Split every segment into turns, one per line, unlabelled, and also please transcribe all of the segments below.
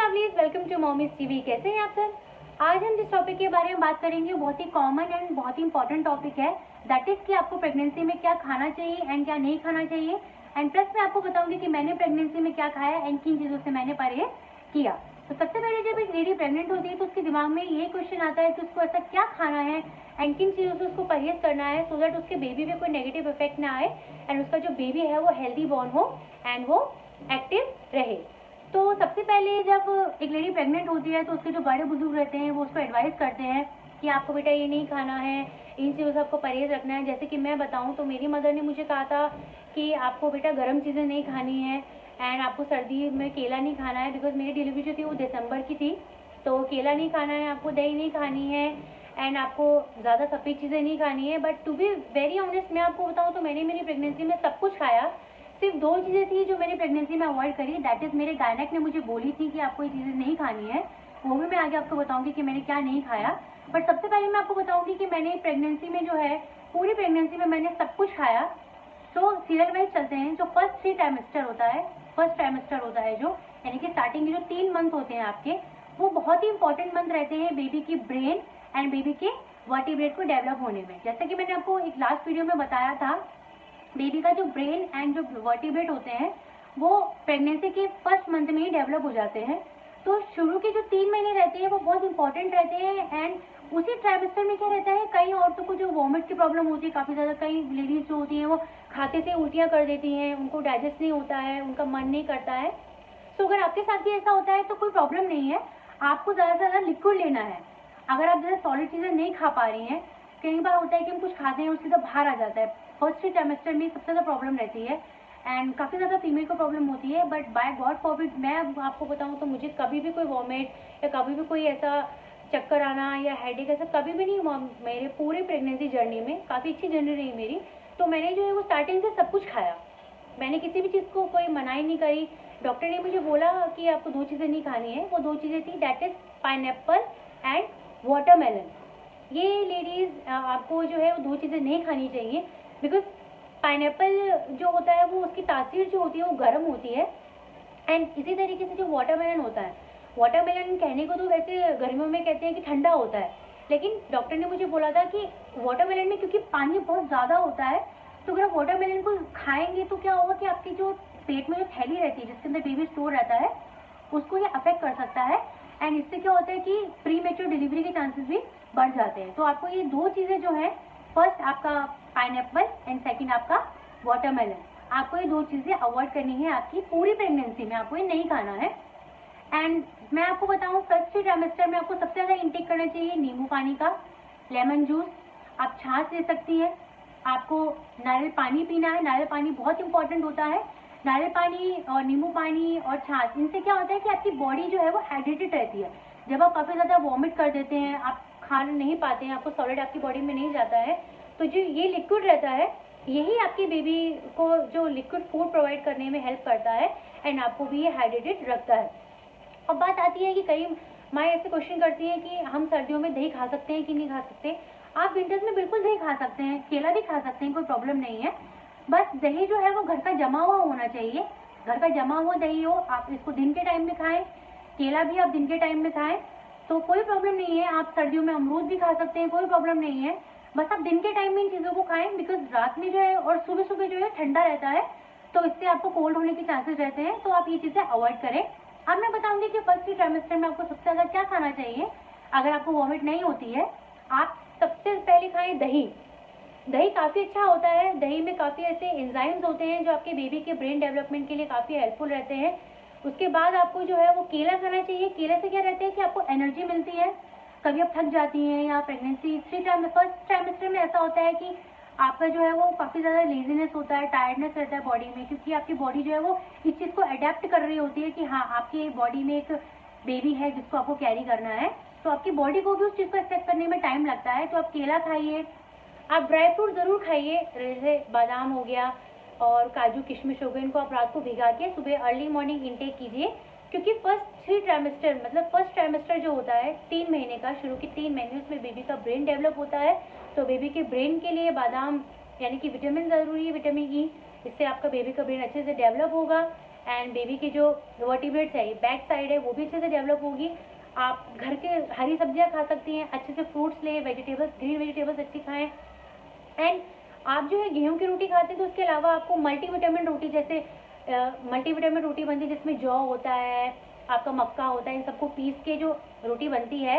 Lovelies, welcome to mommies TV. कैसे हैं आप सब? आज हम जिस टॉपिक के बारे में बात करेंगे बहुत ही कॉमन एंड बहुत ही इंपॉर्टेंट टॉपिक है, दैट इज कि आपको प्रेगनेंसी में क्या खाना चाहिए एंड क्या नहीं खाना चाहिए। एंड प्लस मैं आपको बताऊंगी कि मैंने प्रेगनेंसी में क्या खाया एंड किन चीज़ों से मैंने परहेज किया। तो सबसे पहले जब एक लेडी प्रेग्नेंट होती है तो उसके दिमाग में ये क्वेश्चन आता है कि उसको ऐसा क्या खाना है एंड किन चीज़ों से उसको परहेज करना है सो दैट उसके बेबी पे कोई नेगेटिव इफेक्ट ना आए एंड उसका जो बेबी है वो हेल्दी बॉर्न हो एंड वो एक्टिव रहे। तो सबसे पहले जब एक लेडी प्रेग्नेंट होती है तो उसके जो बड़े बुजुर्ग रहते हैं वो उसको एडवाइस करते हैं कि आपको बेटा ये नहीं खाना है, इन चीज़ों से आपको परहेज रखना है। जैसे कि मैं बताऊं तो मेरी मदर ने मुझे कहा था कि आपको बेटा गर्म चीज़ें नहीं खानी है एंड आपको सर्दी में केला नहीं खाना है, बिकॉज मेरी डिलीवरी जो थी वो दिसंबर की थी। तो केला नहीं खाना है, आपको दही नहीं खानी है एंड आपको ज़्यादा सफ़ेद चीज़ें नहीं खानी है। But to be very honest मैं आपको बताऊँ तो मैंने मेरी प्रेगनेंसी में सब कुछ खाया। सिर्फ दो चीज़ें थी जो मैंने प्रेगनेंसी में अवॉइड करी, दैट इज़ मेरे गायनेक ने मुझे बोली थी कि आपको ये चीज़ें नहीं खानी है। वो भी मैं आगे आपको बताऊंगी कि मैंने क्या नहीं खाया। बट सबसे पहले मैं आपको बताऊंगी कि मैंने प्रेगनेंसी में जो है पूरी प्रेगनेंसी में मैंने सब कुछ खाया। तो सीरियल वाइज चलते हैं। जो फर्स्ट ट्राइमेस्टर होता है जो यानी कि स्टार्टिंग के जो 3 मंथ होते हैं आपके, वो बहुत ही इंपॉर्टेंट मंथ रहते हैं बेबी की ब्रेन एंड बेबी के वर्टिब्रेट को डेवलप होने में। जैसे कि मैंने आपको एक लास्ट वीडियो में बताया था, बेबी का जो ब्रेन एंड जो वर्टिब्रेट होते हैं वो प्रेगनेंसी के फर्स्ट मंथ में ही डेवलप हो जाते हैं। तो शुरू के जो 3 महीने रहते हैं वो बहुत इंपॉर्टेंट रहते हैं। एंड उसी ट्राइमेस्टर में क्या रहता है, कई औरतों को जो वॉमिट की प्रॉब्लम होती है काफ़ी ज़्यादा, कई लेडीज जो होती हैं वो खाते से उल्टियाँ कर देती हैं, उनको डाइजेस्ट नहीं होता है, उनका मन नहीं करता है। तो अगर आपके साथ भी ऐसा होता है तो कोई प्रॉब्लम नहीं है, आपको ज़्यादा से ज़्यादा लिक्विड लेना है। अगर आप जैसे सॉलिड चीज़ें नहीं खा पा रही हैं, कई बार होता है कि हम कुछ खाते हैं उससे तो बाहर आ जाता है। फर्स्ट ट्राइमेस्टर में सबसे ज़्यादा प्रॉब्लम रहती है एंड काफ़ी ज़्यादा फीमेल को प्रॉब्लम होती है। बट बाय गॉड फॉरबिड मैं आपको बताऊँ तो मुझे कभी भी कोई वॉमिट या कभी भी कोई ऐसा चक्कर आना या हेडेक ऐसा कभी भी नहीं हुआ। मेरे पूरे प्रेगनेंसी जर्नी में काफ़ी अच्छी जर्नी रही मेरी। तो मैंने जो है वो स्टार्टिंग से सब कुछ खाया, मैंने किसी भी चीज़ को कोई मनाही नहीं करी। डॉक्टर ने मुझे बोला कि आपको 2 चीज़ें नहीं खानी है, वो 2 चीज़ें थी, that is pineapple and watermelon. ये लेडीज़ आपको जो है वो 2 चीज़ें नहीं खानी चाहिए, बिकॉज पाइनएप्पल जो होता है वो उसकी तासीर जो होती है वो गर्म होती है। एंड इसी तरीके से जो वाटरमेलन होता है, वाटरमेलन कहने को तो वैसे गर्मियों में कहते हैं कि ठंडा होता है, लेकिन डॉक्टर ने मुझे बोला था कि वाटरमेलन में क्योंकि पानी बहुत ज़्यादा होता है, तो अगर आप वाटरमेलन को खाएंगे तो क्या होगा कि आपकी जो पेट में जो थैली रहती है जिसके अंदर बेबी स्टोर रहता है उसको ये अफेक्ट कर सकता है। एंड इससे क्या होता है कि प्री मेच्योर डिलीवरी के चांसेस भी बढ़ जाते हैं। तो आपको ये 2 चीज़ें जो है, फर्स्ट आपका पाइनएप्पल एंड सेकंड आपका वाटरमेलन, आपको ये 2 चीज़ें अवॉइड करनी है आपकी पूरी प्रेगनेंसी में, आपको ये नहीं खाना है। एंड मैं आपको बताऊं फर्स्ट ट्राइमेस्टर में आपको सबसे ज़्यादा इंटेक करना चाहिए नींबू पानी का, लेमन जूस, आप छाछ ले सकती है, आपको नारियल पानी पीना है। नारियल पानी बहुत इंपॉर्टेंट होता है। नारियल पानी और नींबू पानी और छाछ, इनसे क्या होता है कि आपकी बॉडी जो है वो हाइड्रेटेड रहती है। जब आप काफ़ी ज़्यादा वॉमिट कर देते हैं, आप खा नहीं पाते हैं, आपको सॉलिड आपकी बॉडी में नहीं जाता है, तो जो ये लिक्विड रहता है यही आपकी बेबी को जो लिक्विड फूड प्रोवाइड करने में हेल्प करता है एंड आपको भी ये हाइड्रेटेड रखता है। अब बात आती है कि कई माँ ऐसे क्वेश्चन करती है कि हम सर्दियों में दही खा सकते हैं कि नहीं खा सकते। आप विंटर्स में बिल्कुल दही खा सकते हैं, केला भी खा सकते हैं, कोई प्रॉब्लम नहीं है। बस दही जो है वो घर का जमा हुआ होना चाहिए, घर का जमा हुआ दही हो। आप इसको दिन के टाइम में खाएं, केला भी आप दिन के टाइम में खाएं तो कोई प्रॉब्लम नहीं है। आप सर्दियों में अमरूद भी खा सकते हैं, कोई प्रॉब्लम नहीं है। बस आप दिन के टाइम में इन चीज़ों को खाएं, बिकॉज रात में जो है और सुबह सुबह जो है ठंडा रहता है तो इससे आपको कोल्ड होने के चांसेस रहते हैं, तो आप ये चीज़ें अवॉइड करें। अब मैं बताऊंगी कि फर्स्ट ट्राइमेस्टर में आपको सबसे ज़्यादा क्या खाना चाहिए अगर आपको वॉमिट नहीं होती है। आप सबसे पहले खाएं दही। दही काफ़ी अच्छा होता है, दही में काफ़ी ऐसे एंजाइम्स होते हैं जो आपके बेबी के ब्रेन डेवलपमेंट के लिए काफ़ी हेल्पफुल रहते हैं। उसके बाद आपको जो है वो केला खाना चाहिए। केले से क्या रहता है कि आपको एनर्जी मिलती है, कभी आप थक जाती हैं या प्रेगनेंसी फर्स्ट ट्राइमेस्टर में ऐसा होता है कि आपका जो है वो काफ़ी ज़्यादा लेजीनेस होता है, टायर्डनेस रहता है बॉडी में, क्योंकि आपकी बॉडी जो है वो इस चीज़ को अडेप्ट कर रही होती है कि हाँ आपकी बॉडी में एक बेबी है जिसको आपको कैरी करना है, तो आपकी बॉडी को भी उस चीज़ को एक्सेप्ट करने में टाइम लगता है। तो आप केला खाइए, आप ड्राई फ्रूट ज़रूर खाइए, जैसे बादाम हो गया और काजू किशमिश हो गए, इनको आप रात को भिगा के सुबह अर्ली मॉर्निंग इनटेक कीजिए। क्योंकि फर्स्ट 3 ट्राइमेस्टर मतलब फर्स्ट ट्राइमेस्टर जो होता है 3 महीने का, शुरू के 3 महीने उसमें बेबी का ब्रेन डेवलप होता है। तो बेबी के ब्रेन के लिए बादाम यानी कि विटामिन ज़रूरी है, विटामिन ई, इससे आपका बेबी का ब्रेन अच्छे से डेवलप होगा। एंड बेबी की जो वर्टिब्रेट्स है, बैक साइड है, वो भी अच्छे से डेवलप होगी। आप घर के हरी सब्जियां खा सकती हैं, अच्छे से फ्रूट्स लें, वेजिटेबल्स, ग्रीन वेजिटेबल्स अच्छी खाएं। एंड आप जो है गेहूं की रोटी खाते हैं तो उसके अलावा आपको मल्टीविटामिन रोटी, जैसे मल्टीविटामिन रोटी बनती है जिसमें जौ होता है, आपका मक्का होता है, इन सबको पीस के जो रोटी बनती है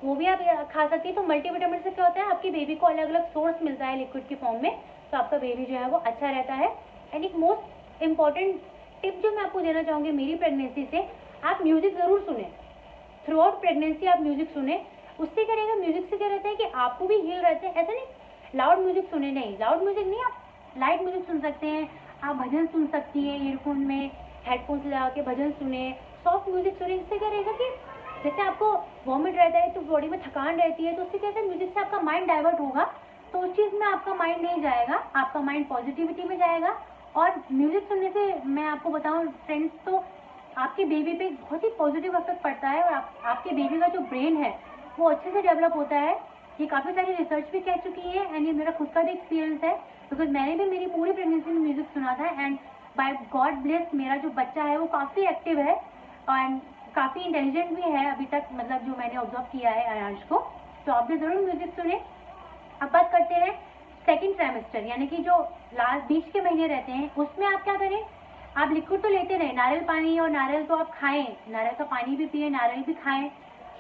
वो भी आप खा सकती है। तो मल्टीविटामिन से क्या होता है, आपकी बेबी को अलग अलग सोर्स मिलता है लिक्विड की फॉर्म में, तो आपका बेबी जो है वो अच्छा रहता है। एंड एक मोस्ट इम्पॉर्टेंट टिप जो मैं आपको देना चाहूँगी मेरी प्रेगनेंसी से, आप म्यूजिक ज़रूर सुने। थ्रू आउट प्रेगनेंसी आप म्यूजिक सुने, उससे क्या रहेगा, म्यूजिक से क्या रहता है कि आपको भी हील रहते हैं। ऐसा नहीं लाउड म्यूजिक सुने, नहीं लाउड म्यूजिक नहीं, आप लाइट म्यूजिक सुन सकते हैं, आप भजन सुन सकती हैं ईयरफोन में, हेडफोन्स लगा के भजन सुने, सॉफ्ट म्यूजिक सुने। इससे क्या रहेगा कि जैसे आपको वॉमिट रहता है तो बॉडी में थकान रहती है, तो उससे क्या है, म्यूजिक से आपका माइंड डाइवर्ट होगा, तो उस चीज़ में आपका माइंड नहीं जाएगा, आपका माइंड पॉजिटिविटी में जाएगा। और म्यूजिक सुनने से मैं आपको बताऊं फ्रेंड्स, तो आपके बेबी पे बहुत ही पॉजिटिव इफेक्ट पड़ता है, और आपके बेबी का जो ब्रेन है वो अच्छे से डेवलप होता है। ये काफ़ी सारी रिसर्च भी कह चुकी है, एंड ये मेरा खुद का भी एक्सपीरियंस है, बिकॉज मैंने भी मेरी पूरी प्रेगनेंसी में म्यूजिक सुना था। एंड बाय गॉड ब्लेस मेरा जो बच्चा है वो काफ़ी एक्टिव है एंड काफ़ी इंटेलिजेंट भी है अभी तक, मतलब जो मैंने ऑब्जर्व किया है अयांश को। तो आप भी ज़रूर म्यूजिक सुने। अब बात करते हैं सेकेंड ट्राइमेस्टर, यानी कि जो लास्ट बीच के महीने रहते हैं, उसमें आप क्या करें, आप लिक्विड तो लेते रहे, नारियल पानी, और नारियल तो आप खाएं, नारियल का पानी भी पिए, नारियल भी खाएं,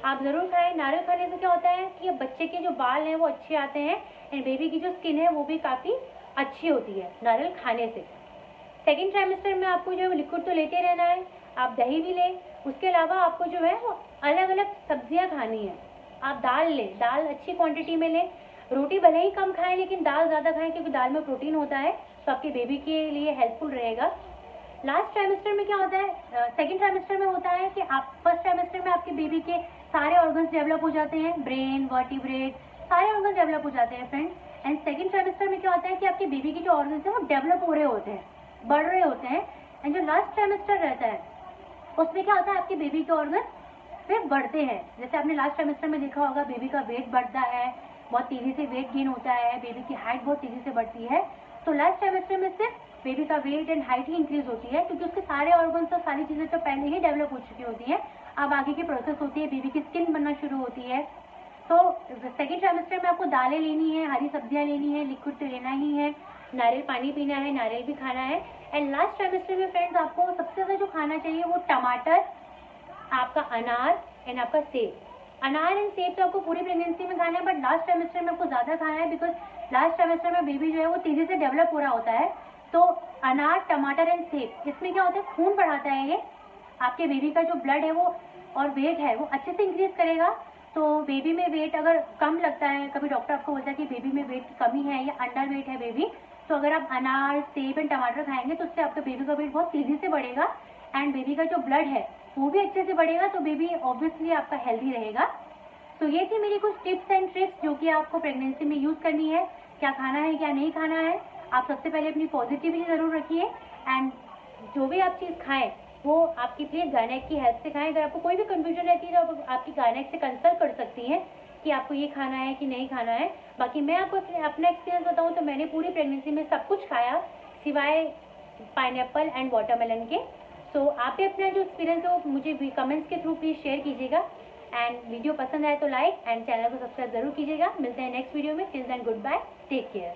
आप ज़रूर खाएं। नारियल खाने से क्या होता है कि बच्चे के जो बाल हैं वो अच्छे आते हैं, एंड बेबी की जो स्किन है वो भी काफ़ी अच्छी होती है नारियल खाने से। सेकेंड ट्राइमेस्टर में आपको जो है लिक्विड तो लेते रहना है, आप दही भी लें, उसके अलावा आपको जो है वो अलग अलग सब्जियां खानी है। आप दाल लें, दाल अच्छी क्वांटिटी में लें, रोटी भले ही कम खाएं लेकिन दाल ज़्यादा खाएं, क्योंकि दाल में प्रोटीन होता है, तो आपके बेबी के लिए हेल्पफुल रहेगा। लास्ट ट्राइमेस्टर में क्या होता है, सेकेंड ट्राइमेस्टर में होता है कि आप फर्स्ट ट्राइमेस्टर में आपके बेबी के सारे ऑर्गन्स डेवलप हो जाते हैं, ब्रेन, वर्टिब्रेट, सारे ऑर्गन्स डेवलप हो जाते हैं फ्रेंड्स। एंड सेकेंड ट्राइमेस्टर में क्या होता है कि आपके बेबी के जो ऑर्गन्स हैं वो डेवलप हो रहे होते हैं, बढ़ रहे होते हैं। एंड जो लास्ट ट्राइमेस्टर रहता है उसमें क्या होता है, आपके बेबी के ऑर्गन्स फिर बढ़ते हैं। जैसे आपने लास्ट ट्राइमेस्टर में देखा होगा, बेबी का वेट बढ़ता है, बहुत तेजी से वेट गेन होता है, बेबी की हाइट बहुत तेजी से बढ़ती है। तो लास्ट ट्राइमेस्टर में सिर्फ बेबी का वेट एंड हाइट ही इंक्रीज होती है, क्योंकि उसके सारे ऑर्गन्स और सारी चीज़ें तो पहले ही डेवलप हो चुकी होती हैं। अब आगे की प्रोसेस होती है, बेबी की स्किन बनना शुरू होती है। तो सेकेंड ट्राइमेस्टर में आपको दालें लेनी है, हरी सब्जियां लेनी है, लिक्विड तो लेना ही है, नारियल पानी पीना है, नारियल भी खाना है। एंड लास्ट ट्राइमेस्टर में फ्रेंड्स आपको सबसे ज़्यादा जो खाना चाहिए वो टमाटर, आपका अनार एंड आपका सेब। अनार एंड सेब तो आपको पूरी प्रेगनेंसी में खाना है, बट लास्ट ट्राइमेस्टर में आपको ज़्यादा खाना है, बिकॉज लास्ट ट्राइमेस्टर में बेबी जो है वो तेज़ी से डेवलप हो रहा होता है। तो अनार, टमाटर एंड सेब, इसमें क्या होता है, खून बढ़ाता है ये, आपके बेबी का जो ब्लड है वो और वेट है वो अच्छे से इंक्रीज करेगा। तो बेबी में वेट अगर कम लगता है, कभी डॉक्टर आपको बोलता है कि बेबी में वेट की कमी है या अंडर वेट है बेबी, तो अगर आप अनार, सेब एंड टमाटर खाएंगे तो उससे आपका बेबी का वेट बहुत तेज़ी से बढ़ेगा, एंड बेबी का जो ब्लड है वो भी अच्छे से बढ़ेगा, तो बेबी ऑब्वियसली आपका हेल्दी रहेगा। तो ये थी मेरी कुछ टिप्स एंड ट्रिक्स जो कि आपको प्रेगनेंसी में यूज़ करनी है, क्या खाना है क्या नहीं खाना है। आप सबसे पहले अपनी पॉजिटिविटी ज़रूर रखिए, एंड जो भी आप चीज़ खाएं वो आपकी प्लीज़ गायनेक की हेल्प से खाएं। अगर आपको कोई भी कन्फ्यूजन रहती है तो आप आपकी गायनेक से कंसल्ट कर सकती हैं कि आपको ये खाना है कि नहीं खाना है। बाकी मैं आपको अपना एक्सपीरियंस बताऊँ तो मैंने पूरी प्रेगनेंसी में सब कुछ खाया सिवाय पाइनएप्पल एंड वाटरमेलन के। सो आप भी अपना जो एक्सपीरियंस है वो मुझे कमेंट्स के थ्रू प्लीज़ शेयर कीजिएगा, एंड वीडियो पसंद आए तो लाइक एंड चैनल को सब्सक्राइब जरूर कीजिएगा। मिलते हैं नेक्स्ट वीडियो में, till then goodbye, take care.